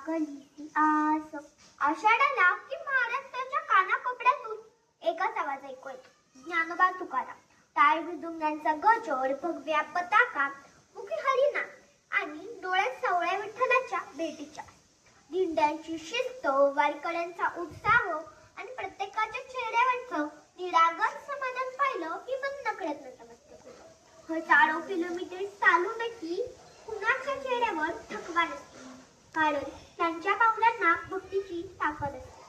लागली आस. आषाढाला की महाराष्ट्राच्या कानाकोपऱ्यातून एकच आवाज ऐकू येतो, ज्ञानोबा तुकाराम. टाळ मृदुंगांचा गजर, भगव्या पताका, मुखी हरिनाम आणि डोळ्यात सावळ्या विठ्ठलाच्या भेटीच्या. दिंड्यांची शिस्त, वारकऱ्यांचा उत्साह आणि प्रत्येकाच्या चेहऱ्यावरचं निरागस समाधान पाहिलं की मन नकळत नतमस्तक होतं. हजारो किलोमीटर चालून की कुणाच्या चेहऱ्यावर थकवा नसते, कारण त्यांच्या पावलांना भक्तीची ताकद असते.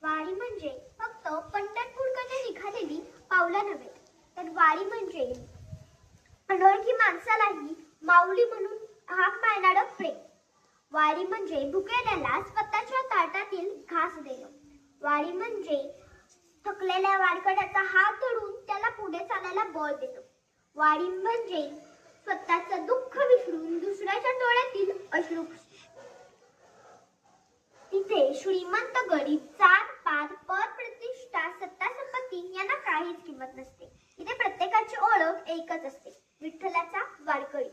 वारी म्हणजे फक्त पंढरपूरकडे निघालेली पावलं नव्हे, तर वारी म्हणजे अनोळखी माणसालाही माऊली म्हणून हाक मारणारं प्रेम. वारी म्हणजे भुकेल्याला स्वतःच्या ताटातील घास देणं. वारी म्हणजे थकलेल्या वारकऱ्याचा हात धरून त्याला पुढे चालायला बळ देणं. वारी म्हणजे स्वतःचं दुःख विसरून दुसऱ्याच्या डोळ्यातील अश्रू. तिथे श्रीमंत गरीब, जात पात, पद प्रतिष्ठा, सत्ता संपत्ती यांना काहीच किंमत नसते. इथे प्रत्येकाची ओळख एकच असते, विठ्ठलाचा वारकरी.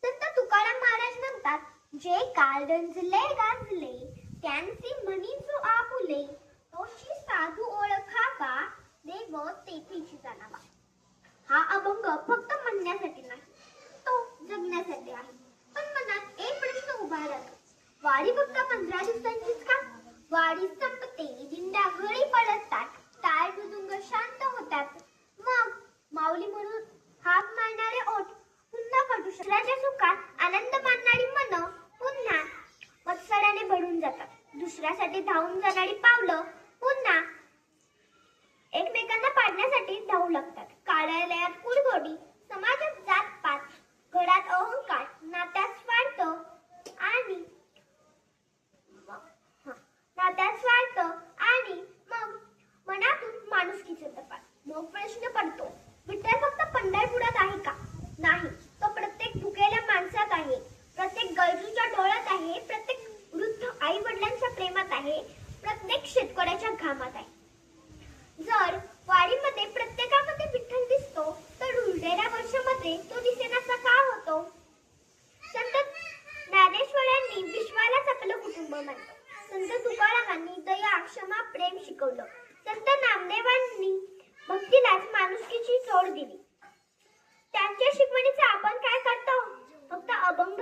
संत तुकाराम महाराज म्हणतात, जे काल रंजले गाजले त्यांची म्हणीचो आपुले, तोशी साधू ओळखावा देव तेथीची जाणावा. हा अभंग फक्त म्हणण्यासाठी नाही, तो जगण्यासाठी आहे. पण मनात एक प्रश्न उभा राहतो, वारी फक्त 15 दिवसांचीच का? वारी संपते, दिंड्या घरी पळतात, टाळ मृदुंग शांत होतात, मग माऊली म्हणून हाक मारणारे ओठ पुन्हा काढू शकतात. सुखात आनंद मानणारी मन पुन्हा मत्सराने भरून जातात. दुसऱ्यासाठी धावून जाणारी पावलं पुन्हा एकमेकांना पाडण्यासाठी धावू लागतात. कार्यालयात कुडबोडी, समाजात जातपात, घरात अहंकार, नात्यात स्वार्थ आणि मग मनातून माणुसकीचे तपास. मग प्रश्न पडतो, विठ्ठल फक्त पंढरपुरात आहे का? नाही, तो प्रत्येक भुकेल्या माणसात आहे, प्रत्येक गरजूच्या डोळ्यात आहे, प्रत्येक वृद्ध आई वडिलांच्या प्रेमात आहे, प्रत्येक शेतकऱ्याच्या घामात आहे. जर वारीमध्ये प्रत्येकामध्ये विठ्ठल दिसतो, तर उरलेल्या वर्षामध्ये तो दिसेनासा का होतो? संत ज्ञानेश्वरांनी विश्वालाच आपलं कुटुंब मानलं. संत तुकारामांनी दया, क्षमा, प्रेम शिकवलं. संत नामदेवांनी भक्तीलाच माणुसकीची जोड दिली. त्यांच्या शिकवणीचा आपण काय करतो? फक्त अभंग